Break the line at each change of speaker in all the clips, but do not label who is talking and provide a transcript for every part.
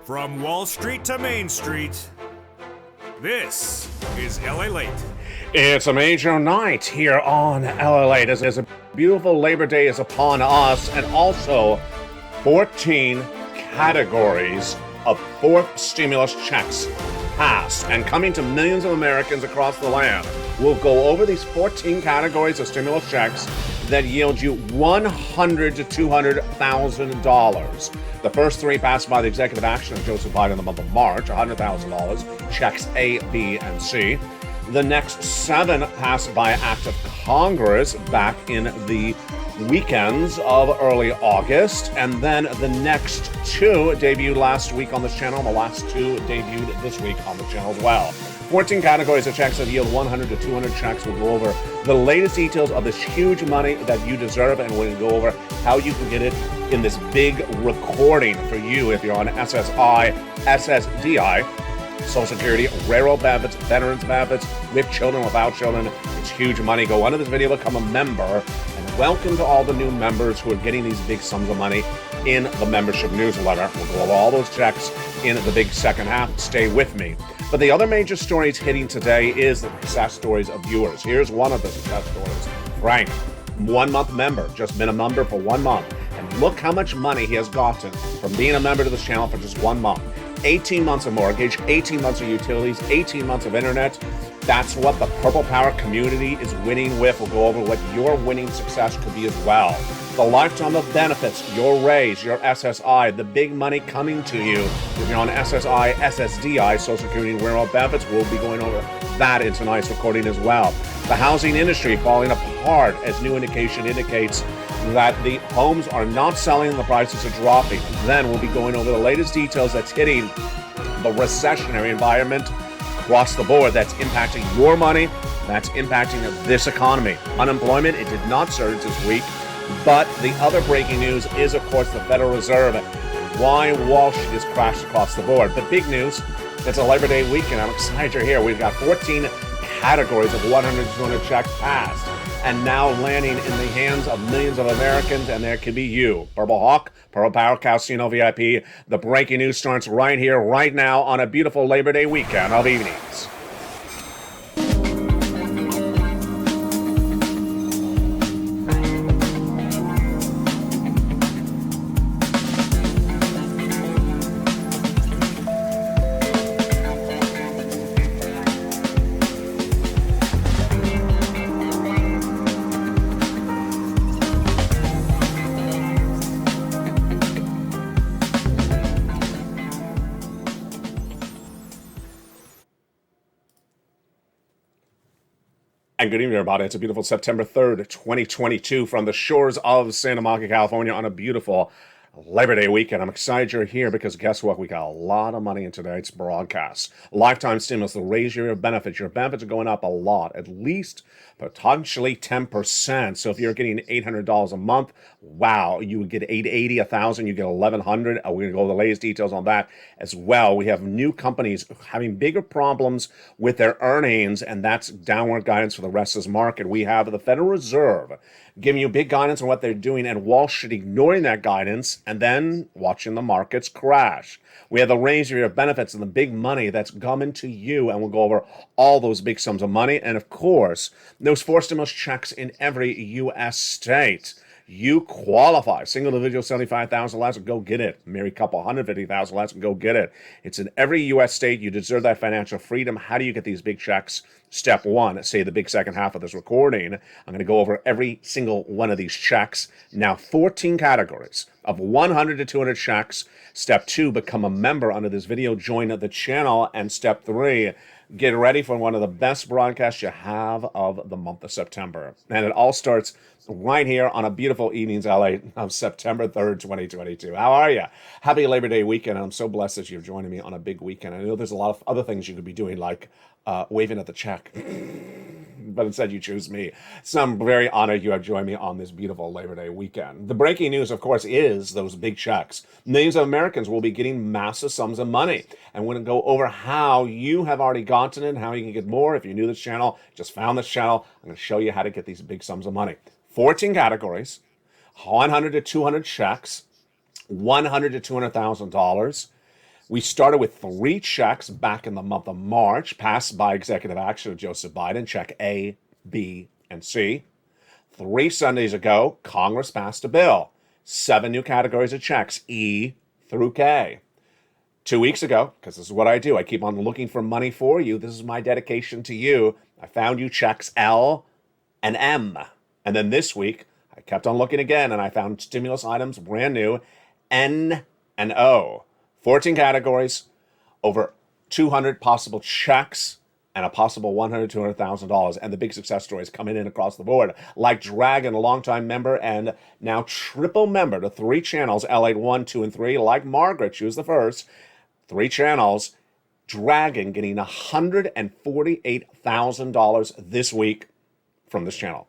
From Wall Street to Main Street, this is LALATE.
It's a major night here on LALATE as a beautiful Labor Day is upon us, and also 14 categories of fourth stimulus checks passed and coming to millions of Americans across the land. We'll go over these 14 categories of stimulus checks that yield you $100,000 to $200,000. The first three passed by the executive action of Joseph Biden in the month of March, $100,000, checks A, B, and C. The next seven passed by act of Congress back in the weekends of early August. And then the next two debuted last week on this channel. The last two debuted this week on the channel as well. 14 categories of checks that yield 100 to 200 checks. We'll go over the latest details of this huge money that you deserve, and we'll go over how you can get it in this big recording for you if you're on SSI SSDI, Social Security, railroad benefits, veterans benefits, with children, without children. It's huge money. Go under this video, become a member, and welcome to all the new members who are getting these big sums of money in the membership newsletter. We'll go over all those checks in the big second half. Stay with me. But the other major stories hitting today is the success stories of viewers. Here's one of the success stories. Frank, 1 month member, just been a member for 1 month. And look how much money he has gotten from being a member to this channel for just 1 month. 18 months of mortgage, 18 months of utilities, 18 months of internet. That's what the Purple Power community is winning with. We'll go over what your winning success could be as well. The lifetime of benefits, your raise, your SSI, the big money coming to you. If you're on SSI, SSDI, Social Security and Railroad benefits, we'll be going over that in tonight's recording as well. The housing industry falling apart as new indication indicates that the homes are not selling and the prices are dropping. Then we'll be going over the latest details that's hitting the recessionary environment across the board that's impacting your money, that's impacting this economy. Unemployment, it did not surge this week, but the other breaking news is, of course, the Federal Reserve and why Wall Street has crashed across the board. But big news, it's a Labor Day weekend. I'm excited you're here. We've got 14 categories of 100 to 200 checks passed and now landing in the hands of millions of Americans, and there could be you. Purple Hawk, Purple Power Casino VIP. The breaking news starts right here, right now, on a beautiful Labor Day weekend of evenings. And good evening, everybody. It's a beautiful September 3rd, 2022 from the shores of Santa Monica, California on a beautiful Labor Day weekend. I'm excited you're here because guess what? We got a lot of money in tonight's broadcast. Lifetime stimulus will raise your benefits. Your benefits are going up a lot, at least potentially 10%. So if you're getting $800 a month, wow, you would get $880, $1,000, you get $1,100. We're going to go over the latest details on that as well. We have new companies having bigger problems with their earnings, and that's downward guidance for the rest of this market. We have the Federal Reserve giving you big guidance on what they're doing, and Wall Street ignoring that guidance and then watching the markets crash. We have the range of your benefits and the big money that's coming to you, and we'll go over all those big sums of money. And of course, those 4 stimulus checks in every U.S. state. You qualify. Single individual, $75,000 less, go get it. Married couple, $150,000 less, go get it. It's in every U.S. state. You deserve that financial freedom. How do you get these big checks? Step one, say the big second half of this recording. I'm going to go over every single one of these checks. Now, 14 categories of 100 to 200 checks. Step two, become a member under this video. Join the channel. And step three, get ready for one of the best broadcasts you have of the month of September. And it all starts right here on a beautiful evening's LA of September 3rd, 2022. How are you? Happy Labor Day weekend. I'm so blessed that you're joining me on a big weekend. I know there's a lot of other things you could be doing, like waving at the check. But instead you choose me. So I'm very honored you have joined me on this beautiful Labor Day weekend. The breaking news, of course, is those big checks. Millions of Americans will be getting massive sums of money. And we're going to go over how you have already gotten it, how you can get more. If you're new to this channel, just found this channel, I'm going to show you how to get these big sums of money. 14 categories, 100 to 200 checks, $100 to $200,000. We started with 3 checks back in the month of March, passed by executive action of Joseph Biden, check A, B, and C. 3 Sundays ago, Congress passed a bill. 7 new categories of checks, E through K. 2 weeks ago, because this is what I do, I keep on looking for money for you. This is my dedication to you. I found you checks L and M. And then this week, I kept on looking again, and I found stimulus items, brand new, N and O. 14 categories, over 200 possible checks, and a possible $100,000 to $200,000. And the big success stories coming in across the board, like Dragon, a longtime member and now triple member to 3 channels, LATE 1, 2, and 3, like Margaret, she was the first. 3 channels, Dragon getting $148,000 this week from this channel.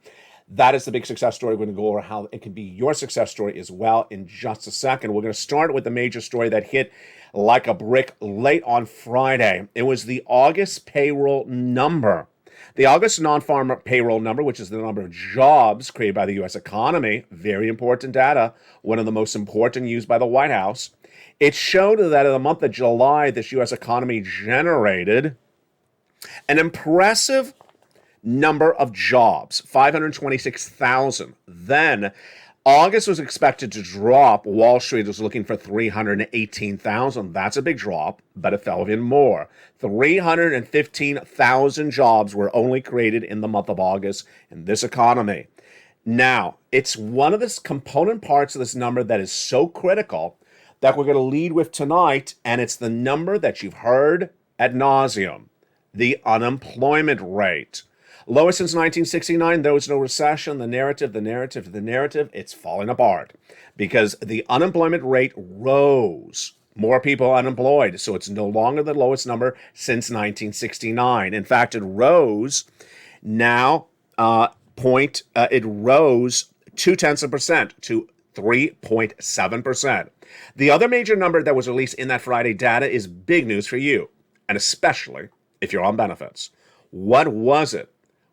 That is the big success story. We're going to go over how it can be your success story as well in just a second. We're going to start with the major story that hit like a brick late on Friday. It was the August payroll number. The August non-farm payroll number, which is the number of jobs created by the U.S. economy, very important data, one of the most important used by the White House. It showed that in the month of July, this U.S. economy generated an impressive number of jobs, 526,000. Then August was expected to drop. Wall Street was looking for 318,000. That's a big drop, but it fell even more. 315,000 jobs were only created in the month of August in this economy. Now, it's one of the component parts of this number that is so critical that we're going to lead with tonight, and it's the number that you've heard ad nauseum, the unemployment rate. Lowest since 1969, there was no recession. The narrative, it's falling apart because the unemployment rate rose. More people are unemployed, so it's no longer the lowest number since 1969. In fact, it rose now, it rose 0.2% to 3.7%. The other major number that was released in that Friday data is big news for you, and especially if you're on benefits. What was it?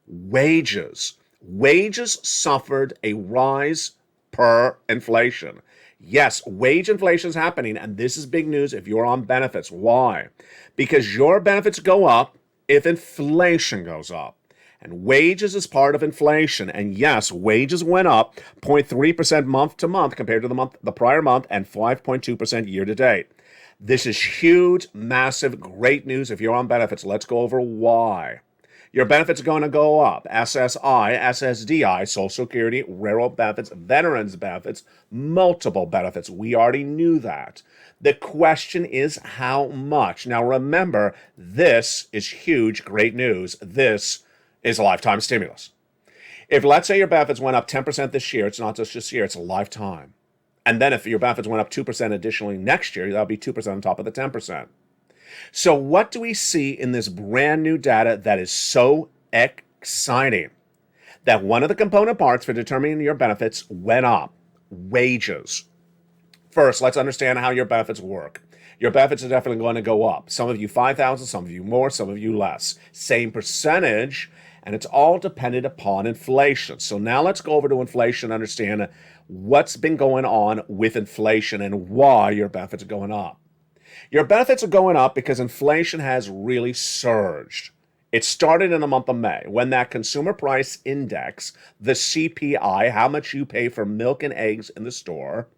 Wages. Wages suffered a rise per inflation. Yes, wage inflation is happening, and this is big news if you're on benefits. Why? Because your benefits go up if inflation goes up. And wages is part of inflation. And yes, wages went up 0.3% month to month compared to the prior month, and 5.2% year to date. This is huge, massive, great news if you're on benefits. Let's go over why. Your benefits are going to go up. SSI, SSDI, Social Security, railroad benefits, veterans benefits, multiple benefits. We already knew that. The question is how much. Now remember, this is huge, great news. This is a lifetime stimulus. If let's say your benefits went up 10% this year, it's not just this year, it's a lifetime. And then if your benefits went up 2% additionally next year, that'll be 2% on top of the 10%. So what do we see in this brand new data that is so exciting? That one of the component parts for determining your benefits went up. Wages. First, let's understand how your benefits work. Your benefits are definitely going to go up. Some of you 5,000, some of you more, some of you less. Same percentage, and it's all dependent upon inflation. So now let's go over to inflation and understand what's been going on with inflation and why your benefits are going up. Your benefits are going up because inflation has really surged. It started in the month of May when that consumer price index, the CPI, how much you pay for milk and eggs in the store,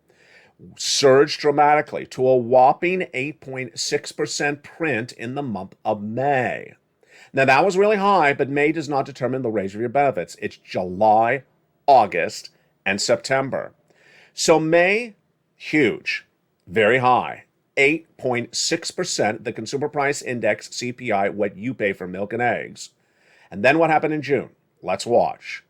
surged dramatically to a whopping 8.6% print in the month of May. Now that was really high, but May does not determine the raise of your benefits. It's July, August, and September. So May, huge, very high. 8.6%, the consumer price index, CPI, what you pay for milk and eggs. And then what happened in June? Let's watch.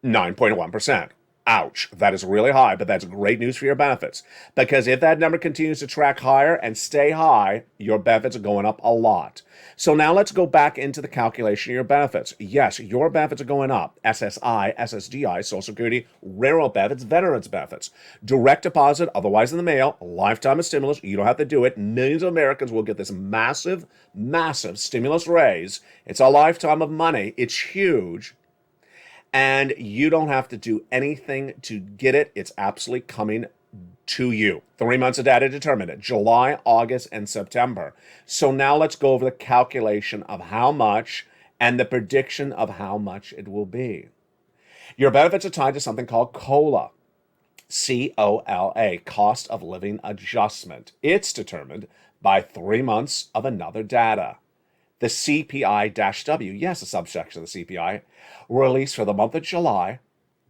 9.1%. Ouch, that is really high, but that's great news for your benefits. Because if that number continues to track higher and stay high, your benefits are going up a lot. So now let's go back into the calculation of your benefits. Yes, your benefits are going up. SSI, SSDI, Social Security, railroad benefits, veterans benefits. Direct deposit, otherwise in the mail, a lifetime of stimulus. You don't have to do it. Millions of Americans will get this massive, massive stimulus raise. It's a lifetime of money. It's huge. And you don't have to do anything to get it. It's absolutely coming to you. 3 months of data determined, July, August, and September. So now let's go over the calculation of how much and the prediction of how much it will be. Your benefits are tied to something called COLA. COLA, cost of living adjustment. It's determined by 3 months of another data. The CPI-W, yes, a subsection of the CPI, released for the month of July,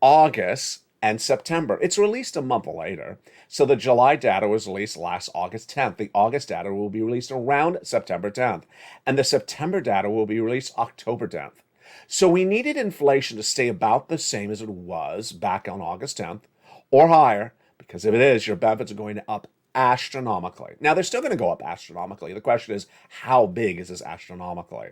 August, and September. It's released a month later. So the July data was released last August 10th. The August data will be released around September 10th. And the September data will be released October 10th. So we needed inflation to stay about the same as it was back on August 10th or higher, because if it is, your benefits are going up astronomically. Now, they're still going to go up astronomically. The question is, how big is this astronomically?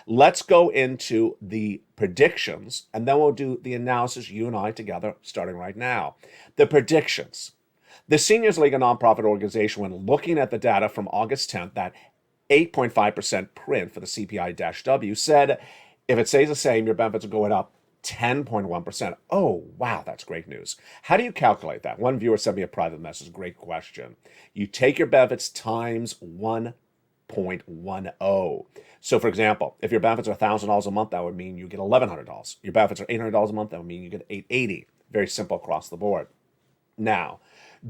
Let's go into the predictions, and then we'll do the analysis, you and I together, starting right now. The predictions. The Seniors League, a nonprofit organization, when looking at the data from August 10th, that 8.5% print for the CPI-W, said if it stays the same, your benefits are going up 10.1%. Oh, wow, that's great news. How do you calculate that? One viewer sent me a private message. Great question. You take your benefits times 1.10. So, for example, if your benefits are $1,000 a month, that would mean you get $1,100. Your benefits are $800 a month, that would mean you get $880. Very simple across the board. Now,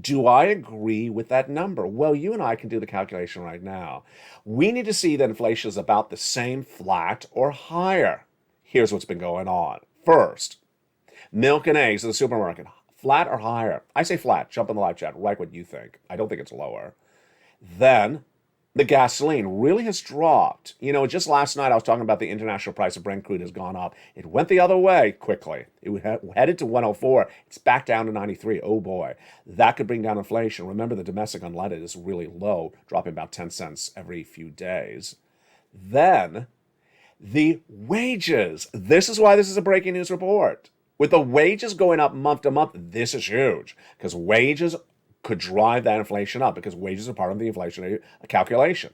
do I agree with that number? Well, you and I can do the calculation right now. We need to see that inflation is about the same, flat, or higher. Here's what's been going on. First, milk and eggs at the supermarket, flat or higher? I say flat. Jump in the live chat. Write what you think. I don't think it's lower. Then, the gasoline really has dropped. You know, just last night I was talking about the international price of Brent crude has gone up. It went the other way quickly. It headed to 104. It's back down to 93. Oh boy, that could bring down inflation. Remember, the domestic unleaded is really low, dropping about 10 cents every few days. Then, the wages. This is why this is a breaking news report. With the wages going up month to month, this is huge because wages could drive that inflation up because wages are part of the inflationary calculation.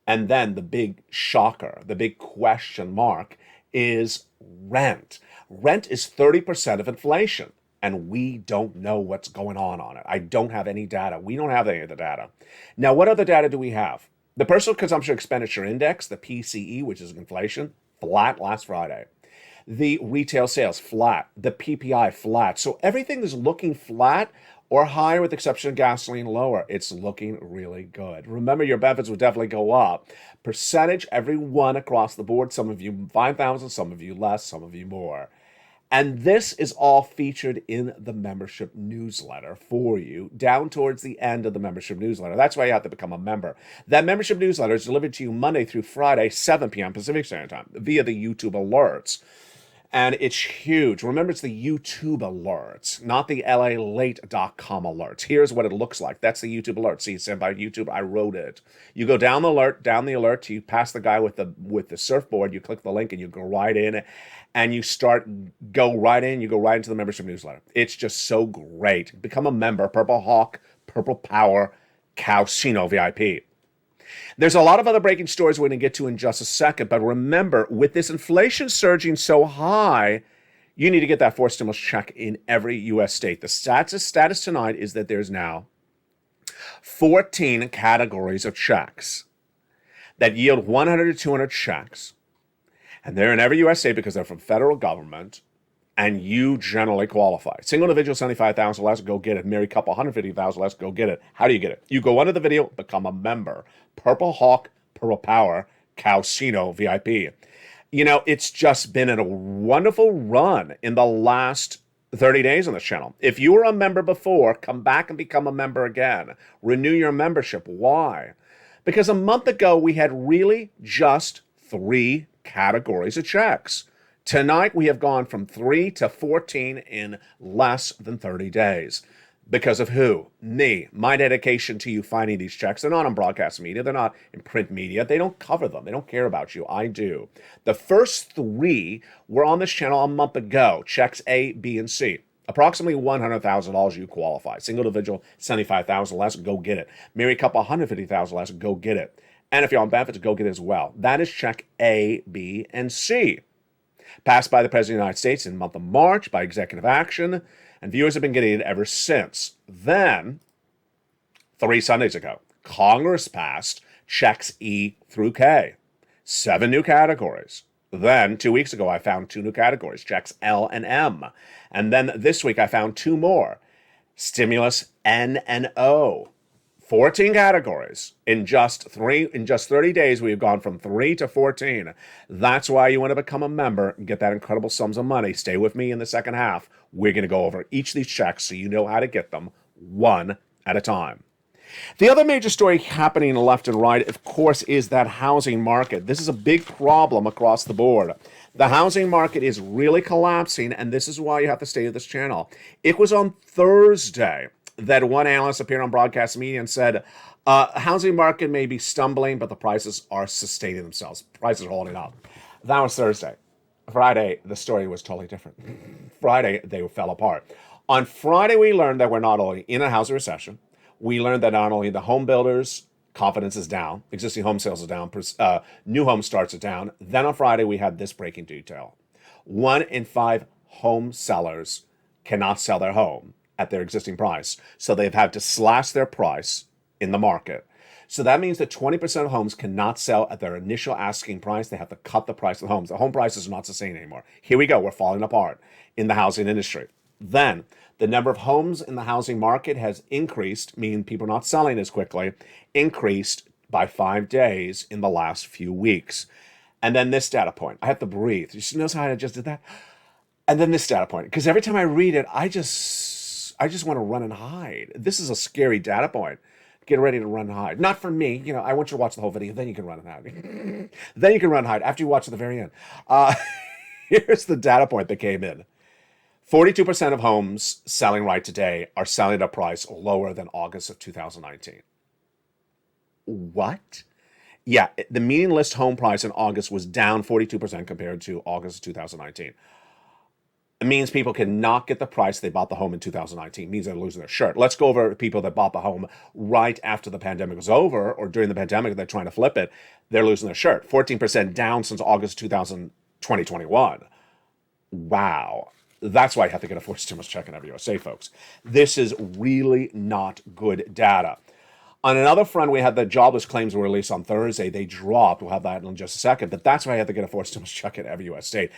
And then the big shocker, the big question mark is rent. Rent is 30% of inflation, and we don't know what's going on it. I don't have any data. We don't have any of the data. Now, what other data do we have? The Personal Consumption Expenditure Index, the PCE, which is inflation, flat last Friday. The retail sales, flat. The PPI, flat. So everything is looking flat or higher with the exception of gasoline, lower. It's looking really good. Remember, your benefits will definitely go up. Percentage, every one across the board. Some of you 5,000, some of you less, some of you more. And this is all featured in the membership newsletter for you down towards the end of the membership newsletter. That's why you have to become a member. That membership newsletter is delivered to you Monday through Friday, 7 p.m. Pacific Standard Time via the YouTube alerts. And it's huge. Remember, it's the YouTube alerts, not the LALATE.com alerts. Here's what it looks like. That's the YouTube alert. See, it's sent by YouTube. I wrote it. You go down the alert, you pass the guy with the surfboard, you click the link, and you go right in, and you go right into the membership newsletter. It's just so great. Become a member, Purple Hawk, Purple Power, Calcino VIP. There's a lot of other breaking stories we're going to get to in just a second, but remember, with this inflation surging so high, you need to get that forced stimulus check in every U.S. state. The status tonight is that there's now 14 categories of checks that yield 100 to 200 checks, and they're in every U.S. state because they're from federal government, and you generally qualify. Single individual, 75,000 less, go get it. Married couple, 150,000 less, go get it. How do you get it? You go under the video, become a member. Purple Hawk, Purple Power, Calcino VIP. You know, it's just been a wonderful run in the last 30 days on this channel. If you were a member before, come back and become a member again. Renew your membership. Why? Because a month ago, we had really just 3 categories of checks. Tonight, we have gone from 3 to 14 in less than 30 days. Because of who? Me. My dedication to you finding these checks. They're not on broadcast media. They're not in print media. They don't cover them. They don't care about you. I do. The first 3 were on this channel a month ago. Checks A, B, and C. Approximately $100,000 you qualify. Single individual, 75,000 less, go get it. Married couple, 150,000 less, go get it. And if you're on benefits, go get it as well. That is check A, B, and C. Passed by the President of the United States in the month of March by executive action, and viewers have been getting it ever since. Then, 3 Sundays ago. Congress passed checks E through K. 7 new categories. Then 2 weeks ago, I found 2 new categories, checks L and M. And then this week, I found 2 more, stimulus N and O. 14 categories in just 30 days. We've gone from 3 to 14. That's why you want to become a member and get that incredible sums of money. Stay with me in the second half. We're going to go over each of these checks so you know how to get them one at a time. The other major story happening left and right, of course, is that housing market. This is a big problem across the board. The housing market is really collapsing, and this is why you have to stay with this channel. It was on Thursday that one analyst appeared on broadcast media and said, housing market may be stumbling, but the prices are sustaining themselves. Prices are holding up. That was Thursday. Friday, the story was totally different. Friday, they fell apart. On Friday, we learned that we're not only in a housing recession, we learned that not only the home builders' confidence is down, existing home sales is down, new home starts are down. Then on Friday, we had this breaking detail. 1 in 5 home sellers cannot sell their home at their existing price. So they've had to slash their price in the market. So that means that 20% of homes cannot sell at their initial asking price. They have to cut the price of the homes. The home prices are not sustained anymore. Here we go. We're falling apart in the housing industry. Then the number of homes in the housing market has increased, meaning people are not selling as quickly, increased by 5 days in the last few weeks. And then this data point. I have to breathe. You notice how I just did that? And then this data point. Because every time I read it, I just want to run and hide. This is a scary data point. Get ready to run and hide. Not for me. I want you to watch the whole video. Then you can run and hide. Then you can run and hide after you watch to the very end. Here's the data point that came in. 42% of homes selling right today are selling at a price lower than August of 2019. What? Yeah, the median list home price in August was down 42% compared to August of 2019. It means people cannot get the price they bought the home in 2019. It means they're losing their shirt. Let's go over people that bought the home right after the pandemic was over, or during the pandemic, they're trying to flip it. They're losing their shirt. 14% down since August 2021. Wow. That's why you have to get a forced stimulus check in every USA, folks. This is really not good data. On another front, we had the jobless claims were released on Thursday. They dropped. We'll have that in just a second. But that's why you have to get a forced stimulus check in every U.S. state.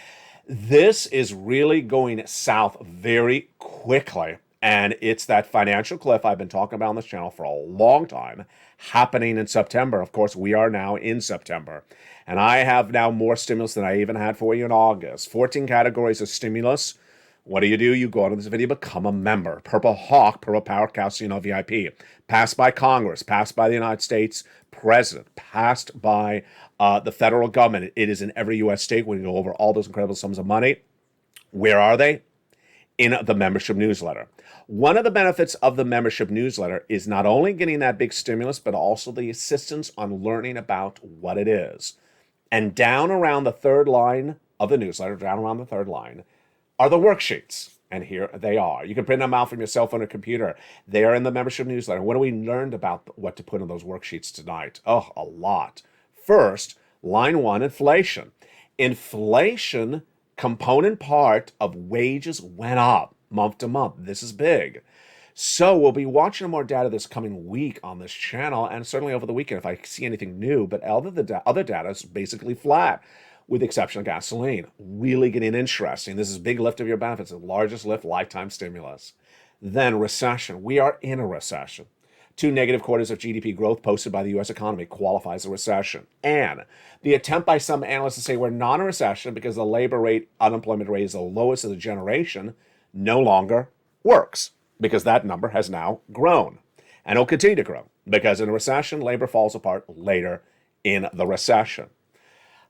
This is really going south very quickly. And it's that financial cliff I've been talking about on this channel for a long time, happening in September. Of course, we are now in September. And I have now more stimulus than I even had for you in August. 14 categories of stimulus. What do? You go on this video, become a member. Purple Hawk, Purple Power Casino VIP. Passed by Congress, passed by the United States President, passed by the federal government. It is in every U.S. state. We go over all those incredible sums of money. Where are they? In the membership newsletter. One of the benefits of the membership newsletter is not only getting that big stimulus, but also the assistance on learning about what it is. And down around the third line of the newsletter, are the worksheets. And here they are. You can print them out from your cell phone or computer. They are in the membership newsletter. What have we learned about what to put in those worksheets tonight? Oh, a lot. First, line 1, inflation. Inflation, component part of wages went up month to month. This is big. So we'll be watching more data this coming week on this channel, and certainly over the weekend if I see anything new. But other data is basically flat, with the exception of gasoline. Really getting interesting. This is a big lift of your benefits, the largest lift, lifetime stimulus. Then recession. We are in a recession. 2 negative quarters of GDP growth posted by the U.S. economy qualifies a recession. And the attempt by some analysts to say we're not in a recession because the labor rate, unemployment rate is the lowest of the generation no longer works, because that number has now grown. And it'll continue to grow, because in a recession, labor falls apart later in the recession.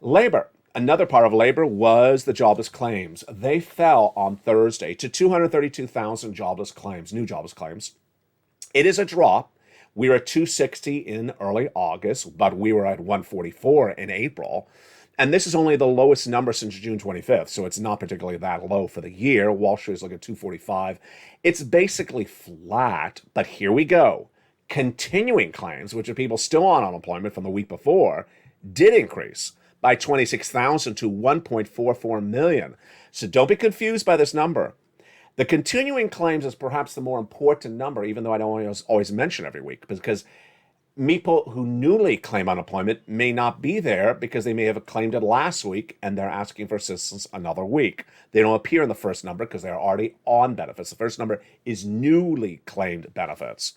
Labor. Another part of labor was the jobless claims. They fell on Thursday to 232,000 jobless claims, new jobless claims. It is a drop. We were at 260 in early August, but we were at 144 in April. And this is only the lowest number since June 25th, so it's not particularly that low for the year. Wall Street is looking at 245. It's basically flat, but here we go. Continuing claims, which are people still on unemployment from the week before, did increase by 26,000 to 1.44 million. So don't be confused by this number. The continuing claims is perhaps the more important number, even though I don't always mention every week, because people who newly claim unemployment may not be there because they may have claimed it last week and they're asking for assistance another week. They don't appear in the first number because they're already on benefits. The first number is newly claimed benefits.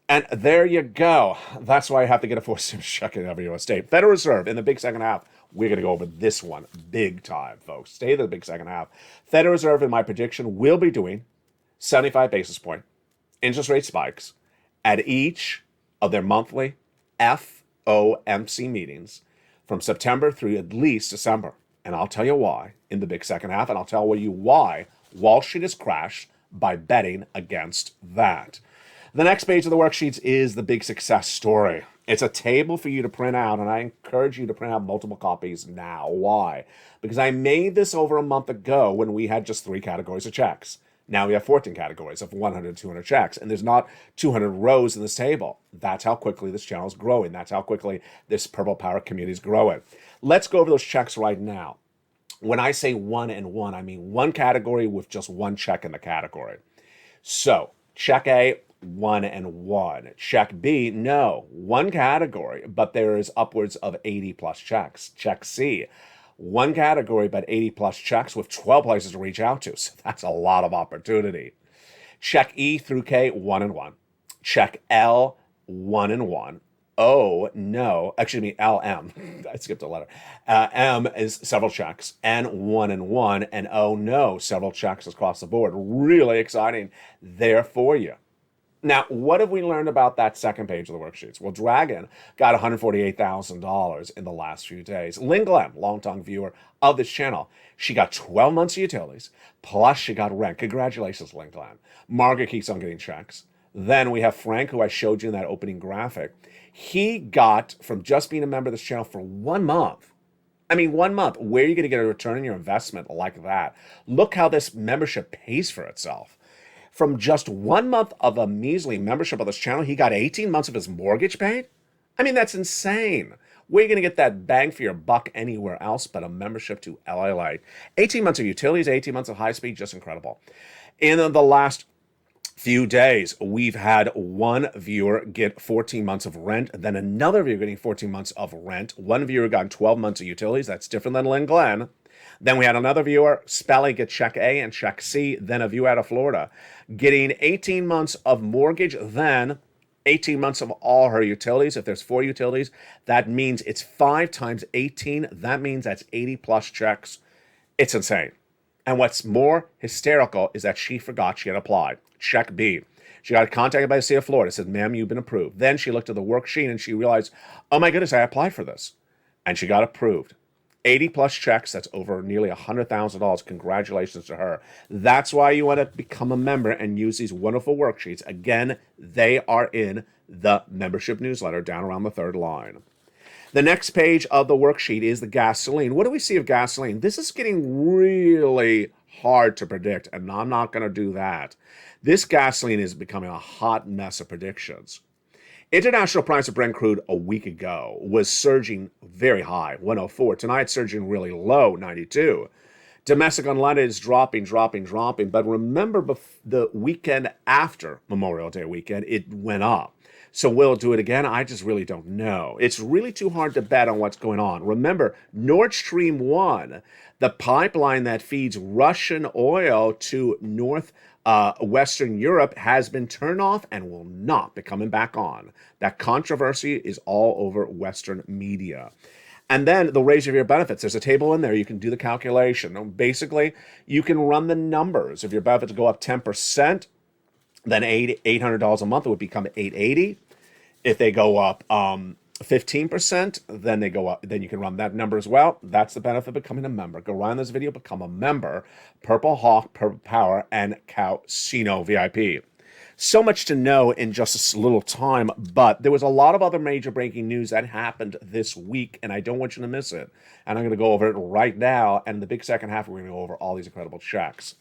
And there you go. That's why I have to get a four stimulus check in every U.S. state. Federal Reserve in the big second half. We're going to go over this one big time, folks. Stay to the big second half. Federal Reserve, in my prediction, will be doing 75 basis point interest rate spikes at each of their monthly FOMC meetings from September through at least December. And I'll tell you why in the big second half, and I'll tell you why Wall Street has crashed by betting against that. The next page of the worksheets is the big success story. It's a table for you to print out, and I encourage you to print out multiple copies now. Why? Because I made this over a month ago when we had just 3 categories of checks. Now we have 14 categories of 100 to 200 checks, and there's not 200 rows in this table. That's how quickly this channel is growing. That's how quickly this Purple Power community is growing. Let's go over those checks right now. When I say 1 and 1, I mean one category with just one check in the category. So, check A, 1 and 1. Check B, no, one category, but there is upwards of 80 plus checks. Check C, one category, but 80 plus checks with 12 places to reach out to. So that's a lot of opportunity. Check E through K, 1 and 1. Check L, 1 and 1. O, no, actually, LM, I skipped a letter. M is several checks, N, 1 and 1, and O, no, several checks across the board. Really exciting there for you. Now, what have we learned about that second page of the worksheets? Well, Dragon got $148,000 in the last few days. Lynn Glenn, longtime viewer of this channel, she got 12 months of utilities, plus she got rent. Congratulations, Lynn Glenn. Margaret keeps on getting checks. Then we have Frank, who I showed you in that opening graphic. He got, from just being a member of this channel for 1 month, 1 month, where are you going to get a return on your investment like that? Look how this membership pays for itself. From just 1 month of a measly membership of this channel, he got 18 months of his mortgage paid? That's insane. Where are you going to get that bang for your buck anywhere else but a membership to LALATE? 18 months of utilities, 18 months of high speed, just incredible. In the last few days, we've had one viewer get 14 months of rent, then another viewer getting 14 months of rent. One viewer got 12 months of utilities. That's different than Lynn Glenn. Then we had another viewer, Spelly, get check A and check C, then a viewer out of Florida, getting 18 months of mortgage, then 18 months of all her utilities. If there's 4 utilities, that means it's 5 times 18. That means that's 80 plus checks. It's insane. And what's more hysterical is that she forgot she had applied. Check B. She got contacted by the state of Florida, said, ma'am, you've been approved. Then she looked at the worksheet and she realized, oh my goodness, I applied for this. And she got approved. 80 plus checks, that's over nearly $100,000. Congratulations to her. That's why you want to become a member and use these wonderful worksheets. Again, they are in the membership newsletter down around the third line. The next page of the worksheet is the gasoline. What do we see of gasoline? This is getting really hard to predict, and I'm not going to do that. This gasoline is becoming a hot mess of predictions. International price of Brent crude a week ago was surging very high, 104. Tonight, it's surging really low, 92. Domestic unleaded is dropping. But remember, the weekend after Memorial Day weekend, it went up. So will it do it again? I just really don't know. It's really too hard to bet on what's going on. Remember, Nord Stream 1, the pipeline that feeds Russian oil to Western Europe, has been turned off and will not be coming back on. That controversy is all over Western media. And then the raise of your benefits. There's a table in there. You can do the calculation. Basically, you can run the numbers. If your benefits go up 10%, then $800 a month, it would become $880. If they go up 15%, then they go up. Then you can run that number as well. That's the benefit of becoming a member. Go right on this video, become a member. Purple Hawk, Purple Power, and Casino VIP. So much to know in just a little time, but there was a lot of other major breaking news that happened this week, and I don't want you to miss it. And I'm going to go over it right now. And in the big second half, we're going to go over all these incredible checks.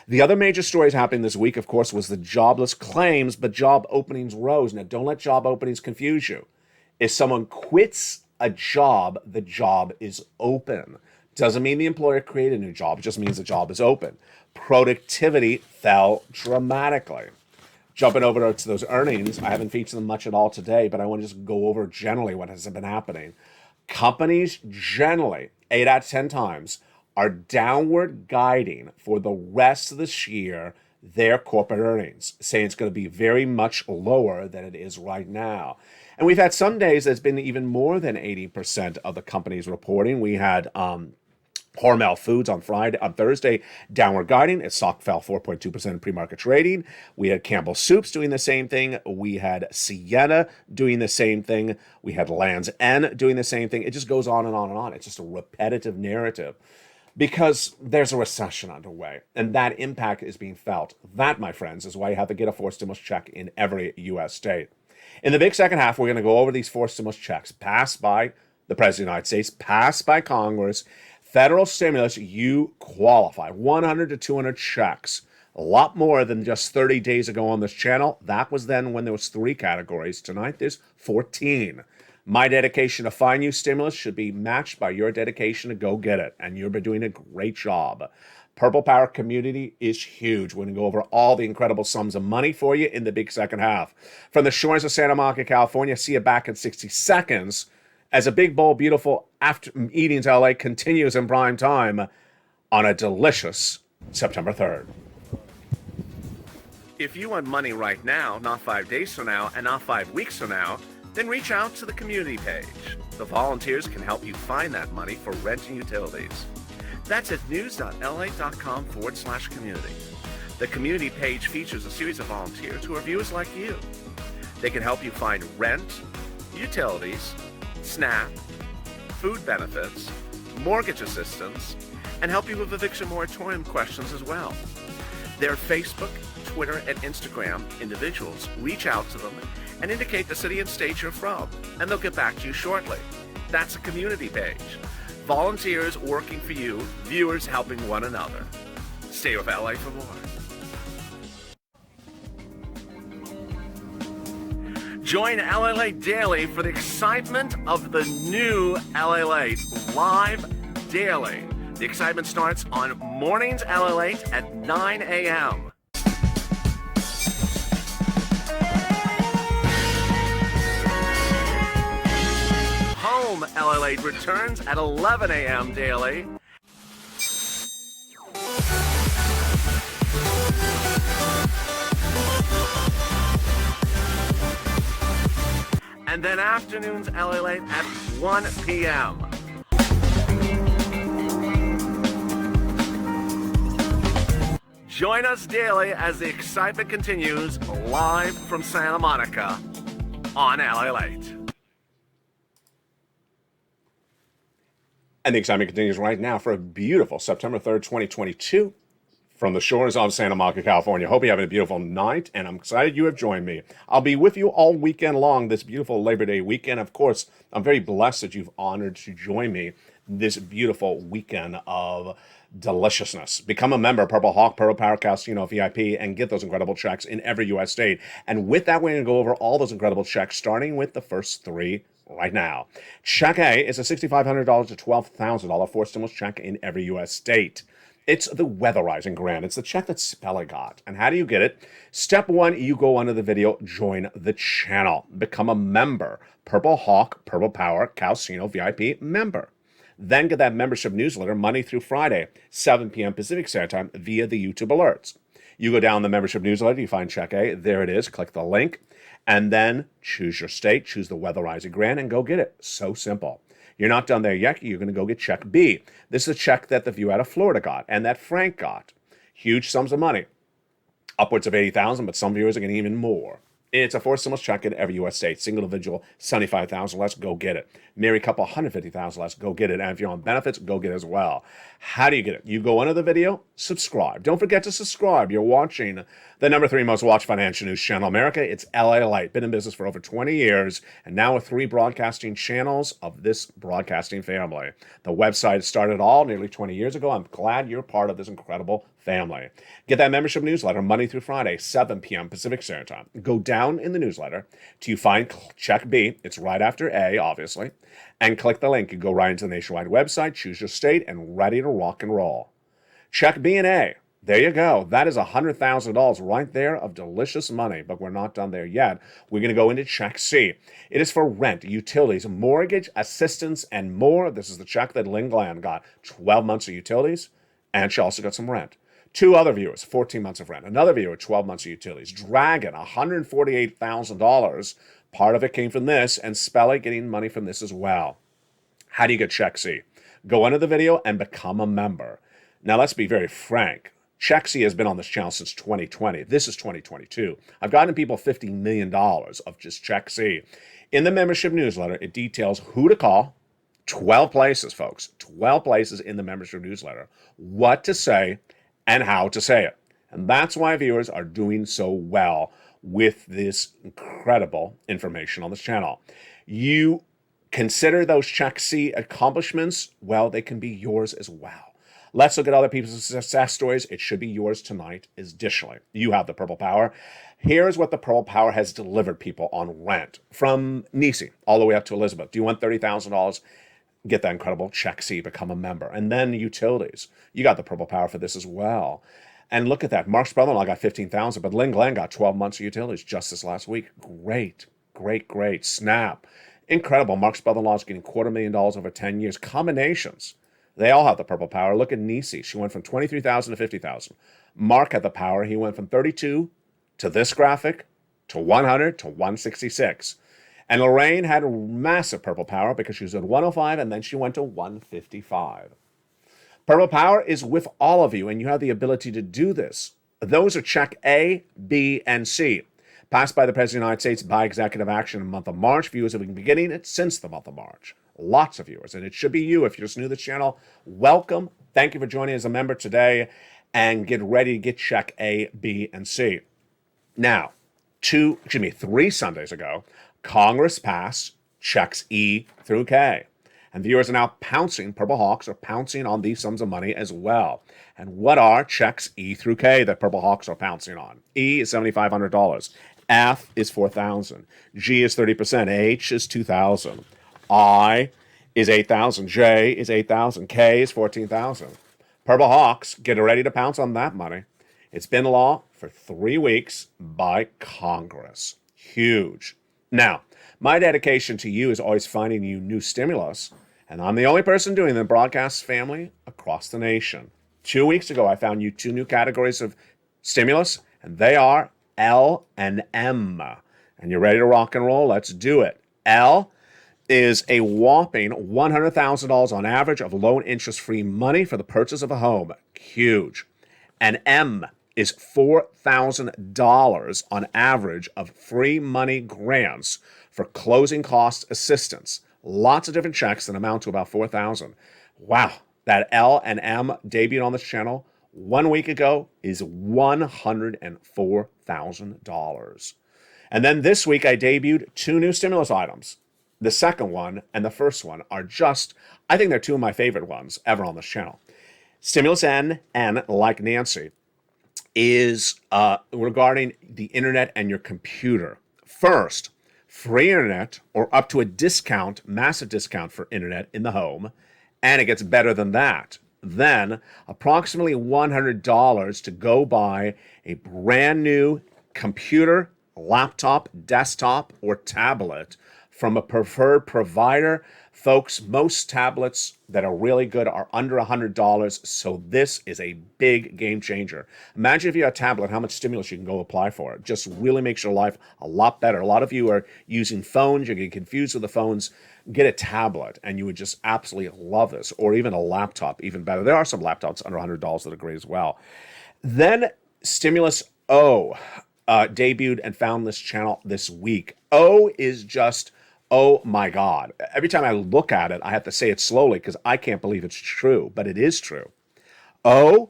The other major stories happening this week, of course, was the jobless claims, but job openings rose. Now, don't let job openings confuse you. If someone quits a job, the job is open. Doesn't mean the employer created a new job. It just means the job is open. productivity fell dramatically. Jumping over to those earnings, I haven't featured them much at all today, but I want to just go over generally what has been happening. Companies generally, 8 out of 10 times, are downward guiding for the rest of this year their corporate earnings, saying it's going to be very much lower than it is right now. And we've had some days that's been even more than 80% of the companies reporting. We had Hormel Foods on Thursday, downward guiding. Its stock fell 4.2% in pre-market trading. We had Campbell Soups doing the same thing. We had Sienna doing the same thing. We had Land's End doing the same thing. It just goes on and on and on. It's just a repetitive narrative because there's a recession underway, and that impact is being felt. That, my friends, is why you have to get a forced stimulus check in every U.S. state. In the big second half, we're going to go over these forced stimulus checks passed by the President of the United States, passed by Congress. Federal stimulus, you qualify. 100 to 200 checks. A lot more than just 30 days ago on this channel. That was then when there was 3 categories. Tonight, there's 14. My dedication to find you stimulus should be matched by your dedication to go get it. And you've been doing a great job. Purple Power community is huge. We're going to go over all the incredible sums of money for you in the big second half. From the shores of Santa Monica, California, see you back in 60 seconds as a big, bold, beautiful after eating to LA continues in prime time on a delicious September 3rd.
If you want money right now, not 5 days from now, and not 5 weeks from now, then reach out to the community page. The volunteers can help you find that money for rent and utilities. That's at news.la.com/community. The community page features a series of volunteers who are viewers like you. They can help you find rent, utilities, SNAP, food benefits, mortgage assistance, and help you with eviction moratorium questions as well. Their Facebook, Twitter, and Instagram individuals reach out to them and indicate the city and state you're from, and they'll get back to you shortly. That's a community page. Volunteers working for you, viewers helping one another. Stay with LA for more. Join LALATE Daily for the excitement of the new LALATE live daily. The excitement starts on mornings LALATE at 9 a.m. Home LALATE returns at 11 a.m. daily. And then afternoons LALATE at 1 p.m. Join us daily as the excitement continues live from Santa Monica on LALATE.
And the excitement continues right now for a beautiful September 3rd, 2022 from the shores of Santa Monica, California. Hope you're having a beautiful night, and I'm excited you have joined me. I'll be with you all weekend long, this beautiful Labor Day weekend. Of course, I'm very blessed that you've honored to join me this beautiful weekend of deliciousness. Become a member, Purple Hawk, Purple Power Casino VIP, and get those incredible checks in every U.S. state. And with that, we're going to go over all those incredible checks, starting with the first 3 right now. Check A is a $6,500 to $12,000 forced stimulus check in every U.S. state. It's the weatherizing grant. It's the check that Speller got. And how do you get it? Step 1, you go under the video, join the channel. Become a member. Purple Hawk, Purple Power, Casino VIP member. Then get that membership newsletter Monday through Friday, 7 p.m. Pacific Standard Time via the YouTube alerts. You go down the membership newsletter, you find Check A. There it is. Click the link. And then choose your state, choose the weatherizing grant, and go get it. So simple. You're not done there yet. You're going to go get Check B. This is a check that the view out of Florida got and that Frank got. Huge sums of money. Upwards of $80,000, but some viewers are getting even more. It's a forced stimulus check in every U.S. state. Single individual, $75,000 less, go get it. Married couple, $150,000 less, go get it. And if you're on benefits, go get it as well. How do you get it? You go under the video, subscribe. Don't forget to subscribe. You're watching the number 3 most watched financial news channel in America. It's LALATE. Been in business for over 20 years, and now with 3 broadcasting channels of this broadcasting family. The website started all nearly 20 years ago. I'm glad you're part of this incredible family. Get that membership newsletter Monday through Friday, 7 p.m. Pacific Standard Time. Go down in the newsletter till you find Check B. It's right after A, obviously. And click the link. You go right into the nationwide website, choose your state, and ready to rock and roll. Check B and A. There you go. That is $100,000 right there of delicious money, but we're not done there yet. We're going to go into Check C. It is for rent, utilities, mortgage, assistance, and more. This is the check that Lynn Gland got. 12 months of utilities, and she also got some rent. Two other viewers, 14 months of rent. Another viewer, 12 months of utilities. Dragon, $148,000. Part of it came from this, and Spelly getting money from this as well. How do you get Check C? Go into the video and become a member. Now, let's be very frank. Check C has been on this channel since 2020. This is 2022. I've gotten people $50 million of just Check C. In the membership newsletter, it details who to call. 12 places, folks. 12 places in the membership newsletter. What to say and how to say it. And that's why viewers are doing so well with this incredible information on this channel. You consider those Check C accomplishments, well, they can be yours as well. Let's look at other people's success stories. It should be yours tonight additionally. You have the Purple Power. Here's what the Purple Power has delivered people on rent. From Nisi all the way up to Elizabeth. Do you want $30,000? Get that incredible Check C, become a member. And then utilities. You got the Purple Power for this as well. And look at that. Mark's brother-in-law got $15,000, but Lynn Glenn got 12 months of utilities just this last week. Great, great, great. Snap. Incredible. Mark's brother-in-law is getting $250,000 over 10 years. Combinations. They all have the Purple Power. Look at Nisi. She went from $23,000 to $50,000. Mark had the power. He went from 32 to this graphic to 100 to 166. And Lorraine had a massive Purple Power because she was at 105 and then she went to 155. Purple Power is with all of you, and you have the ability to do this. Those are Check A, B, and C. Passed by the President of the United States by executive action in the month of March. Viewers have been beginning it since the month of March. Lots of viewers, and it should be you. If you're just new to the channel, welcome. Thank you for joining as a member today, and get ready to get Check A, B, and C. Now, 3 Sundays ago, Congress passed Checks E through K. And viewers are now pouncing, Purple Hawks are pouncing on these sums of money as well. And what are Checks E through K that Purple Hawks are pouncing on? E is $7,500. F is $4,000. G is 30%. H is $2,000. I is $8,000. J is $8,000. K is $14,000. Purple Hawks, get ready to pounce on that money. It's been law for 3 weeks by Congress. Huge. Now, my dedication to you is always finding you new stimulus, and I'm the only person doing the broadcast family across the nation. 2 weeks ago, I found you 2 new categories of stimulus, and they are L and M. And you're ready to rock and roll? Let's do it. L is a whopping $100,000 on average of loan interest-free money for the purchase of a home. Huge. And M is $4,000 on average of free money grants for closing cost assistance. Lots of different checks that amount to about $4,000. Wow, that L and M debuted on this channel 1 week ago is $104,000. And then this week I debuted 2 new stimulus items. The second one and the first one are just, I think they're 2 of my favorite ones ever on this channel. Stimulus N, like Nancy, is regarding the internet and your computer. First, free internet or up to a discount, massive discount for internet in the home. And it gets better than that. Then approximately $100 to go buy a brand new computer, laptop, desktop, or tablet from a preferred provider. Folks, most tablets that are really good are under $100, so this is a big game changer. Imagine if you had a tablet, how much stimulus you can go apply for. It just really makes your life a lot better. A lot of you are using phones, you're getting confused with the phones. Get a tablet, and you would just absolutely love this, or even a laptop, even better. There are some laptops under $100 that are great as well. Then Stimulus O debuted and found this channel this week. O is just, oh my God. Every time I look at it, I have to say it slowly because I can't believe it's true, but it is true. O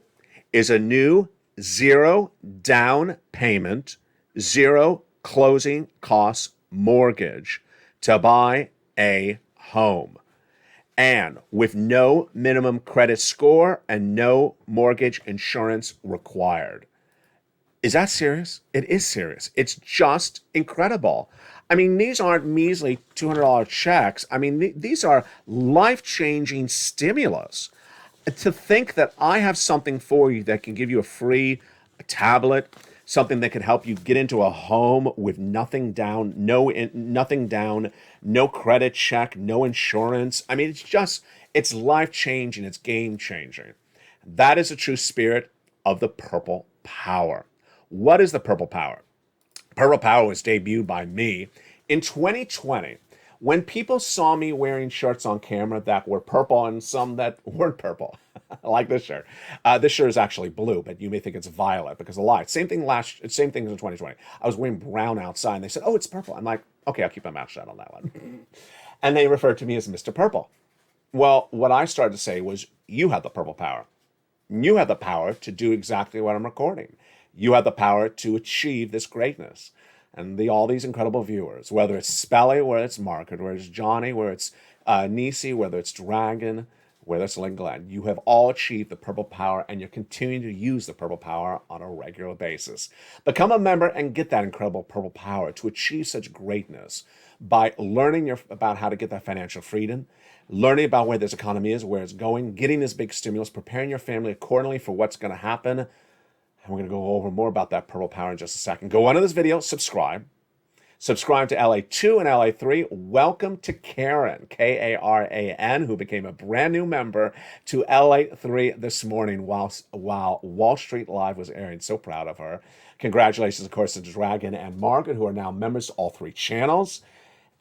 is a new 0 down payment, 0 closing costs mortgage to buy a home, and with no minimum credit score and no mortgage insurance required. Is that serious? It is serious. It's just incredible. I mean, these aren't measly $200 checks. I mean, these are life-changing stimulus. to think that I have something for you that can give you a free tablet, something that can help you get into a home with nothing down, nothing down, no credit check, no insurance. I mean, it's life changing, it's game changing. That is the true spirit of the Purple Power. What is the Purple Power? Purple Power was debuted by me in 2020 when people saw me wearing shirts on camera that were purple and some that weren't purple, like this shirt. This shirt is actually blue, but you may think it's violet because of the light. Same thing as in 2020. I was wearing brown outside, and they said, "Oh, it's purple." I'm like, "Okay, I'll keep my mouth shut on that one." And they referred to me as Mr. Purple. Well, what I started to say was, "You have the purple power. You have the power to do exactly what I'm recording. You have the power to achieve this greatness." And all these incredible viewers, whether it's Spelly, whether it's Margaret, whether it's Johnny, whether it's Nisi, whether it's Dragon, whether it's Lynn Glenn, you have all achieved the Purple Power, and you're continuing to use the Purple Power on a regular basis. Become a member and get that incredible Purple Power to achieve such greatness by learning about how to get that financial freedom, learning about where this economy is, where it's going, getting this big stimulus, preparing your family accordingly for what's going to happen. And we're going to go over more about that Purple Power in just a second. Go under this video, subscribe. Subscribe to LA2 and LA3. Welcome to Karen, K-A-R-A-N, who became a brand new member to LA3 this morning while Wall Street Live was airing. So proud of her. Congratulations, of course, to Dragon and Margaret, who are now members to all three channels.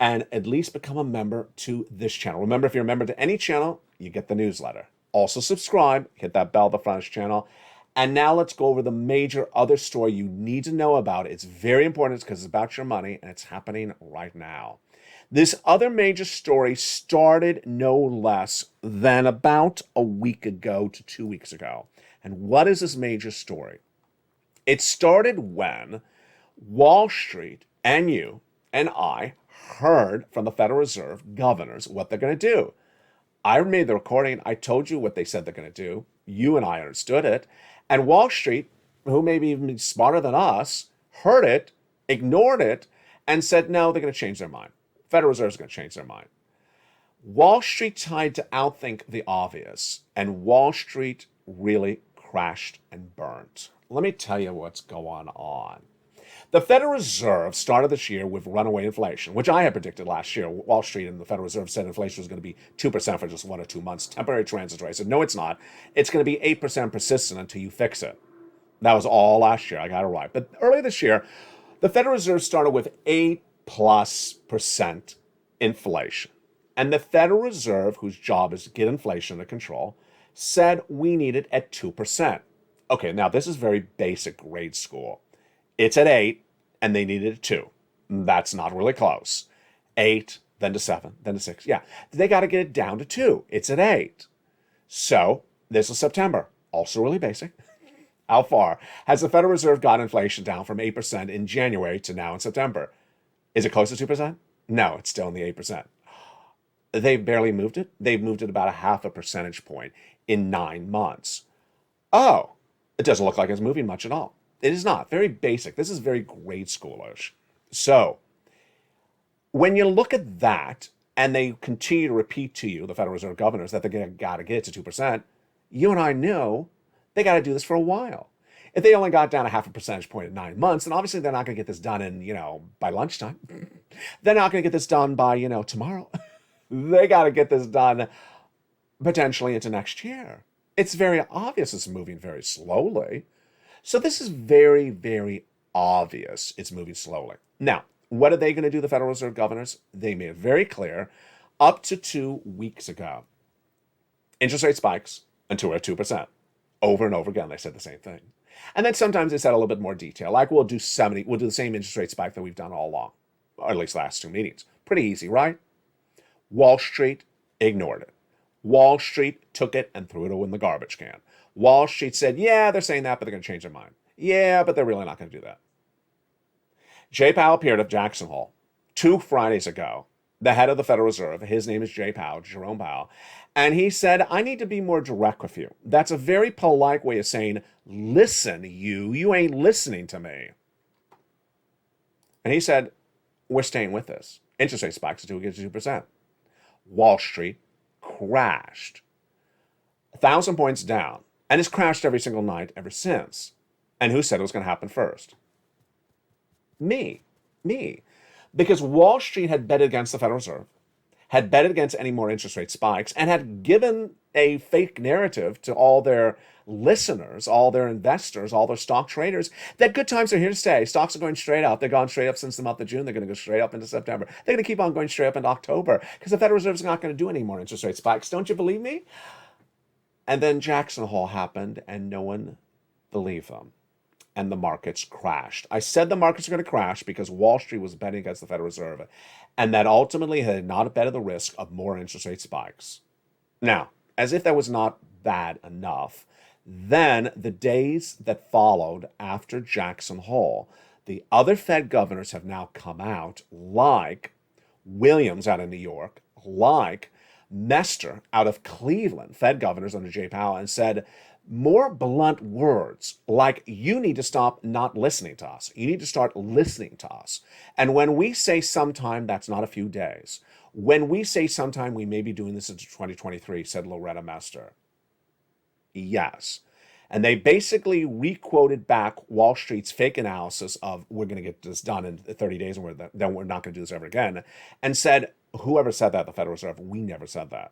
And at least become a member to this channel. Remember, if you're a member to any channel, you get the newsletter. Also subscribe, hit that bell at the front of this channel. And now let's go over the major other story you need to know about. It's very important because it's about your money, and it's happening right now. This other major story started no less than about a week ago to 2 weeks ago. And what is this major story? It started when Wall Street and you and I heard from the Federal Reserve governors what they're going to do. I made the recording. I told you what they said they're going to do. You and I understood it. And Wall Street, who may be even smarter than us, heard it, ignored it, and said, no, they're going to change their mind. Federal Reserve is going to change their mind. Wall Street tried to outthink the obvious, and Wall Street really crashed and burned. Let me tell you what's going on. The Federal Reserve started this year with runaway inflation, which I had predicted last year. Wall Street and the Federal Reserve said inflation was going to be 2% for just 1 or 2 months, temporary transitory. I said, no, it's not. It's going to be 8% persistent until you fix it. That was all last year. I got it right. But earlier this year, the Federal Reserve started with 8+% inflation. And the Federal Reserve, whose job is to get inflation under control, said we need it at 2%. Okay, now this is very basic grade school. It's at 8, and they needed it 2. That's not really close. 8, then to 7, then to 6. Yeah, they got to get it down to 2. It's at 8. So this is September. Also really basic. How far has the Federal Reserve got inflation down from 8% in January to now in September? Is it close to 2%? No, it's still in the 8%. They've barely moved it. They've moved it about 0.5 percentage point in 9 months. Oh, it doesn't look like it's moving much at all. It is not. Very basic. This is very grade schoolish. So when you look at that, and they continue to repeat to you, the Federal Reserve governors, that they got to get it to 2%, you and I know they got to do this for a while. If they only got down 0.5 percentage point in 9 months, then obviously they're not going to get this done in, by lunchtime. They're not going to get this done by, tomorrow. They got to get this done potentially into next year. It's very obvious it's moving very slowly. So this is very, very obvious it's moving slowly. Now, what are they going to do, the Federal Reserve governors? They made it very clear up to 2 weeks ago. Interest rate spikes until we're at 2%. Over and over again, they said the same thing. And then sometimes they said a little bit more detail, like we'll do the same interest rate spike that we've done all along, or at least the last 2 meetings. Pretty easy, right? Wall Street ignored it. Wall Street took it and threw it in the garbage can. Wall Street said, yeah, they're saying that, but they're going to change their mind. Yeah, but they're really not going to do that. Jay Powell appeared at Jackson Hole 2 Fridays ago. The head of the Federal Reserve, his name is Jay Powell, Jerome Powell, and he said, I need to be more direct with you. That's a very polite way of saying, listen, you ain't listening to me. And he said, we're staying with this. Interest rate spikes until we get to 2%. Wall Street crashed. 1,000 points down, and it's crashed every single night ever since. And who said it was going to happen first? Me. Because Wall Street had betted against the Federal Reserve, had betted against any more interest rate spikes, and had given a fake narrative to all their listeners, all their investors, all their stock traders, that good times are here to stay. Stocks are going straight up. They've gone straight up since the month of June. They're going to go straight up into September. They're going to keep on going straight up into October because the Federal Reserve is not going to do any more interest rate spikes. Don't you believe me? And then Jackson Hole happened, and no one believed them. And the markets crashed. I said the markets are going to crash because Wall Street was betting against the Federal Reserve, and that ultimately had not betted the risk of more interest rate spikes. Now, as if that was not bad enough, then the days that followed after Jackson Hole, the other Fed governors have now come out, like Williams out of New York, like Mester out of Cleveland, Fed governors under Jay Powell, and said more blunt words like, you need to stop not listening to us. You need to start listening to us. And when we say sometime, that's not a few days. When we say sometime, we may be doing this into 2023, said Loretta Mester. Yes. And they basically re-quoted back Wall Street's fake analysis of, we're going to get this done in 30 days and then we're not going to do this ever again, and said, whoever said that, the Federal Reserve, we never said that.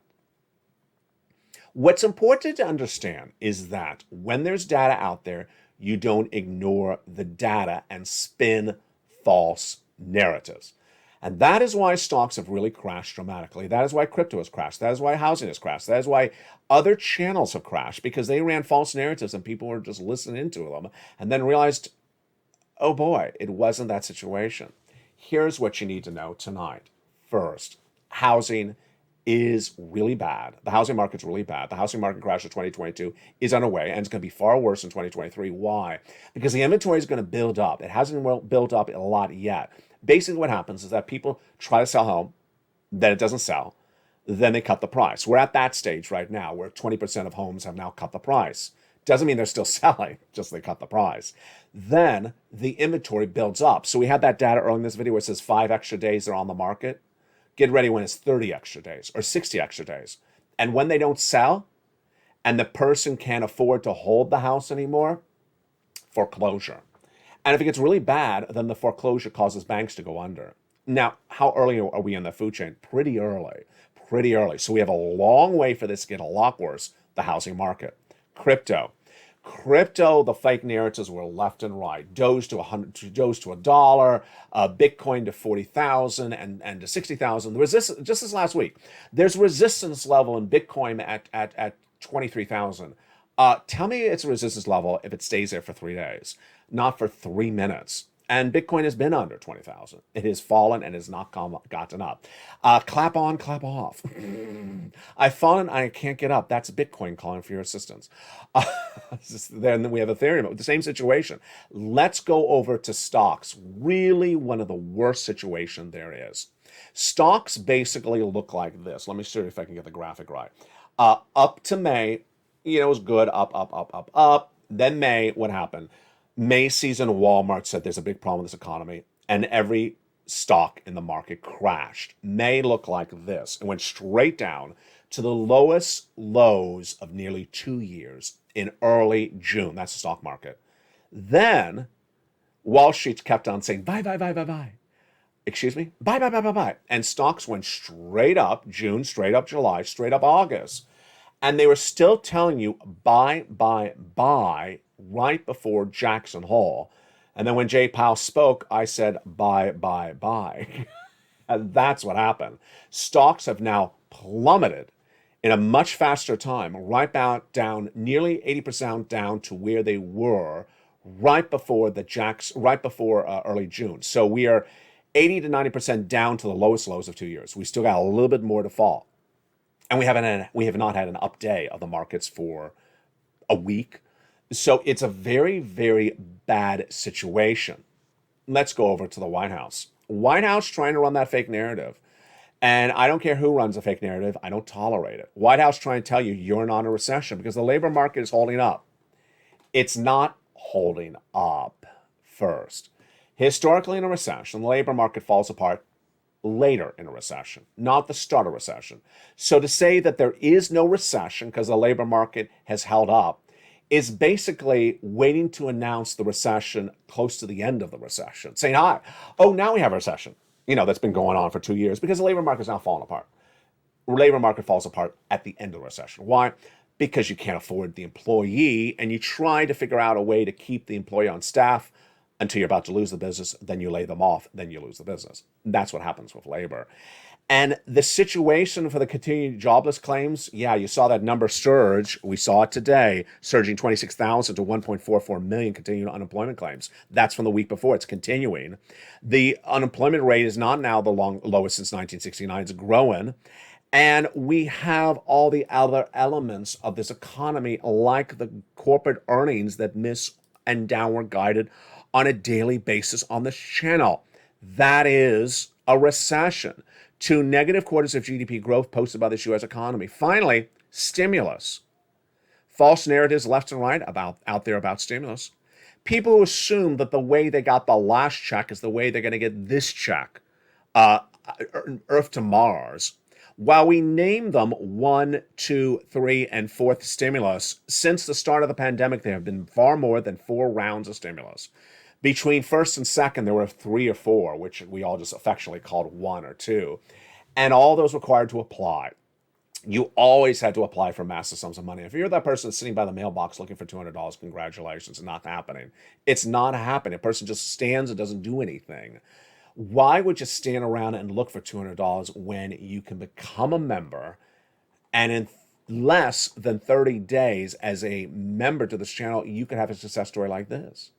What's important to understand is that when there's data out there, you don't ignore the data and spin false narratives. And that is why stocks have really crashed dramatically. That is why crypto has crashed. That is why housing has crashed. That is why other channels have crashed, because they ran false narratives and people were just listening to them and then realized, oh boy, it wasn't that situation. Here's what you need to know tonight. First, housing is really bad. The housing market's really bad. The housing market crash of 2022 is underway, and it's going to be far worse in 2023. Why? Because the inventory is going to build up. It hasn't built up a lot yet. Basically, what happens is that people try to sell home, then it doesn't sell, then they cut the price. We're at that stage right now where 20% of homes have now cut the price. Doesn't mean they're still selling, just they cut the price. Then the inventory builds up. So we had that data earlier in this video where it says 5 extra days they're on the market. Get ready when it's 30 extra days or 60 extra days. And when they don't sell and the person can't afford to hold the house anymore, foreclosure. And if it gets really bad, then the foreclosure causes banks to go under. Now, how early are we in the food chain? Pretty early. So we have a long way for this to get a lot worse, the housing market. Crypto, the fake narratives were left and right. Doge to $100, Bitcoin to 40,000 and to 60,000. The resistance, just this last week, there's resistance level in Bitcoin at 23,000. Tell me it's a resistance level if it stays there for 3 days, not for 3 minutes. And Bitcoin has been under 20,000. It has fallen and has not gotten up. Clap on, clap off. I've fallen, I can't get up. That's Bitcoin calling for your assistance. Then we have Ethereum, the same situation. Let's go over to stocks. Really one of the worst situations there is. Stocks basically look like this. Let me see if I can get the graphic right. Up to May, it was good, up. Then May, what happened? May season, Walmart said there's a big problem with this economy, and every stock in the market crashed. May looked like this. It went straight down to the lowest lows of nearly 2 years in early June. That's the stock market. Then Wall Street kept on saying, buy. Excuse me? Buy. And stocks went straight up June, straight up July, straight up August. And they were still telling you buy right before Jackson Hole. And then when Jay Powell spoke, I said buy. And that's what happened. Stocks have now plummeted in a much faster time, right down nearly 80% down to where they were right before early June. So we are 80 to 90% down to the lowest lows of 2 years. We still got a little bit more to fall. And we have not had an up day of the markets for a week. So it's a very, very bad situation. Let's go over to the White House. White House trying to run that fake narrative. And I don't care who runs a fake narrative. I don't tolerate it. White House trying to tell you you're not in a recession because the labor market is holding up. It's not holding up first. Historically in a recession, the labor market falls apart later in a recession, not the start of recession. So to say that there is no recession because the labor market has held up is basically waiting to announce the recession close to the end of the recession, saying, hi, oh, now we have a recession, that's been going on for 2 years because the labor market is now falling apart. Labor market falls apart at the end of the recession. Why? Because you can't afford the employee and you try to figure out a way to keep the employee on staff until you're about to lose the business, then you lay them off, then you lose the business. That's what happens with labor. And the situation for the continued jobless claims, yeah, you saw that number surge. We saw it today, surging 26,000 to 1.44 million continued unemployment claims. That's from the week before. It's continuing. The unemployment rate is not now the lowest since 1969. It's growing. And we have all the other elements of this economy, like the corporate earnings that miss and downward guided on a daily basis on this channel. That is a recession. 2 negative quarters of GDP growth posted by this U.S. economy. Finally, stimulus. False narratives left and right out there about stimulus. People who assume that the way they got the last check is the way they're going to get this check, Earth to Mars. While we name them 1, 2, 3, and 4th stimulus, since the start of the pandemic, there have been far more than 4 rounds of stimulus. Between first and second, there were 3 or 4, which we all just affectionately called 1 or 2. And all those required to apply. You always had to apply for massive sums of money. If you're that person sitting by the mailbox looking for $200, congratulations, it's not happening. It's not happening. A person just stands and doesn't do anything. Why would you stand around and look for $200 when you can become a member and in less than 30 days as a member to this channel, you could have a success story like this?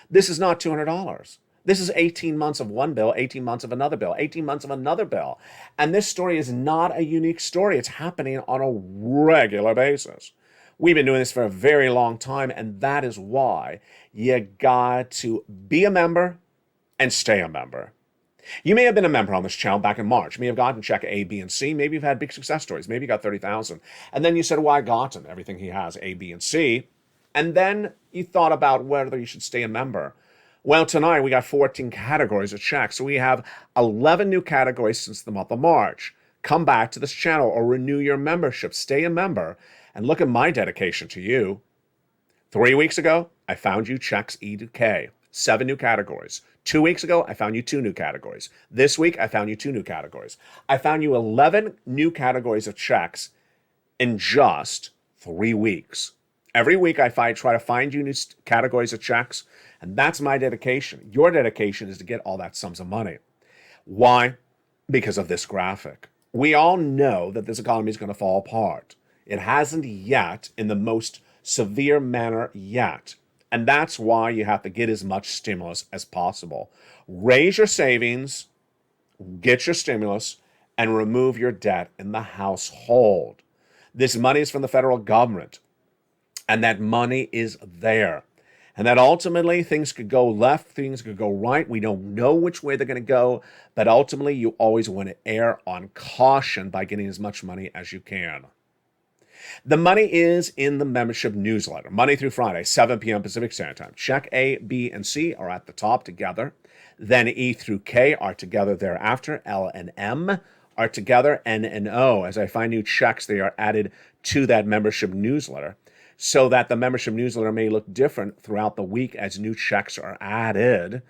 This is not $200. This is 18 months of one bill, 18 months of another bill, 18 months of another bill. And this story is not a unique story. It's happening on a regular basis. We've been doing this for a very long time, and that is why you got to be a member and stay a member. You may have been a member on this channel back in March. You may have gotten check A, B, and C. Maybe you've had big success stories. Maybe you got 30,000. And then you said, well, I got him, everything he has, A, B, and C. And then you thought about whether you should stay a member. Well, tonight we got 14 categories of checks. So we have 11 new categories since the month of March. Come back to this channel or renew your membership. Stay a member. And look at my dedication to you. 3 weeks ago, I found you checks E to K. 7 new categories. 2 weeks ago, I found you 2 new categories. This week, I found you 2 new categories. I found you 11 new categories of checks in just 3 weeks. Every week, I try to find you new categories of checks, and that's my dedication. Your dedication is to get all that sums of money. Why? Because of this graphic. We all know that this economy is going to fall apart. It hasn't yet in the most severe manner yet. And that's why you have to get as much stimulus as possible. Raise your savings, get your stimulus, and remove your debt in the household. This money is from the federal government, and that money is there. And that ultimately things could go left, things could go right. We don't know which way they're going to go, but ultimately you always want to err on caution by getting as much money as you can. The money is in the membership newsletter, Monday through Friday, 7 p.m. Pacific Standard Time. Check A, B, and C are at the top together. Then E through K are together thereafter. L and M are together. N and O. As I find new checks, they are added to that membership newsletter so that the membership newsletter may look different throughout the week as new checks are added.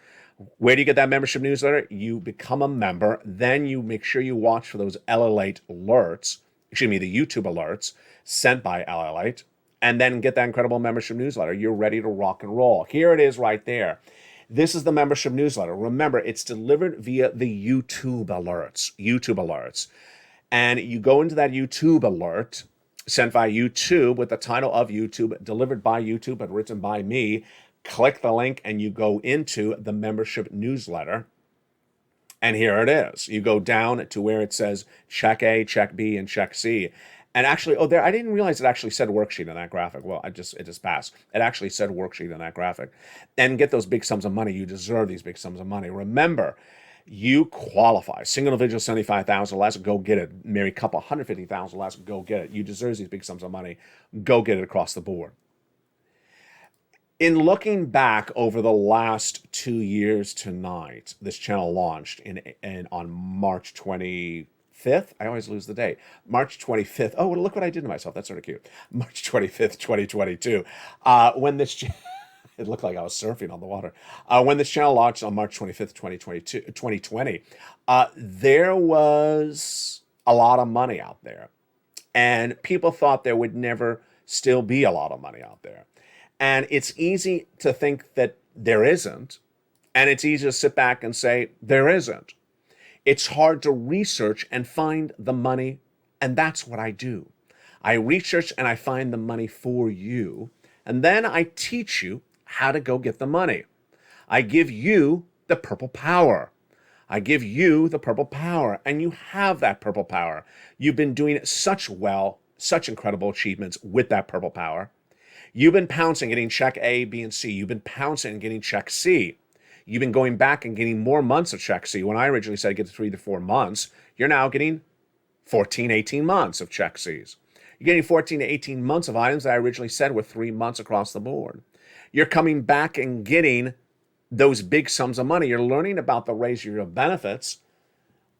Where do you get that membership newsletter? You become a member. Then you make sure you watch for those LALATE alerts, the YouTube alerts sent by LALATE, and then get that incredible membership newsletter. You're ready to rock and roll. Here it is right there. This is the membership newsletter. Remember, it's delivered via the YouTube alerts. And you go into that YouTube alert, sent via YouTube with the title of YouTube, delivered by YouTube, but written by me. Click the link and you go into the membership newsletter. And here it is. You go down to where it says check A, check B, and check C. And actually, I didn't realize it actually said worksheet in that graphic. Well, it just passed. It actually said worksheet in that graphic. And get those big sums of money. You deserve these big sums of money. Remember, you qualify. Single individual, 75,000 less, go get it. Married couple, 150,000 less, go get it. You deserve these big sums of money. Go get it across the board. In looking back over the last 2 years tonight, this channel launched on March 25th. I always lose the date. March 25th. Oh, look what I did to myself. That's sort of cute. March 25th, 2022. When this it looked like I was surfing on the water. When this channel launched on March 25th, 2020, there was a lot of money out there. And people thought there would never still be a lot of money out there. And it's easy to think that there isn't. And it's easy to sit back and say, there isn't. It's hard to research and find the money. And that's what I do. I research and I find the money for you. And then I teach you how to go get the money. I give you the purple power. I give you the purple power. And you have that purple power. You've been doing such incredible achievements with that purple power. You've been pouncing, getting check A, B, and C. You've been pouncing and getting check C. You've been going back and getting more months of check C. When I originally said get to 3 to 4 months, you're now getting 14, 18 months of check Cs. You're getting 14 to 18 months of items that I originally said were 3 months across the board. You're coming back and getting those big sums of money. You're learning about the raise of your benefits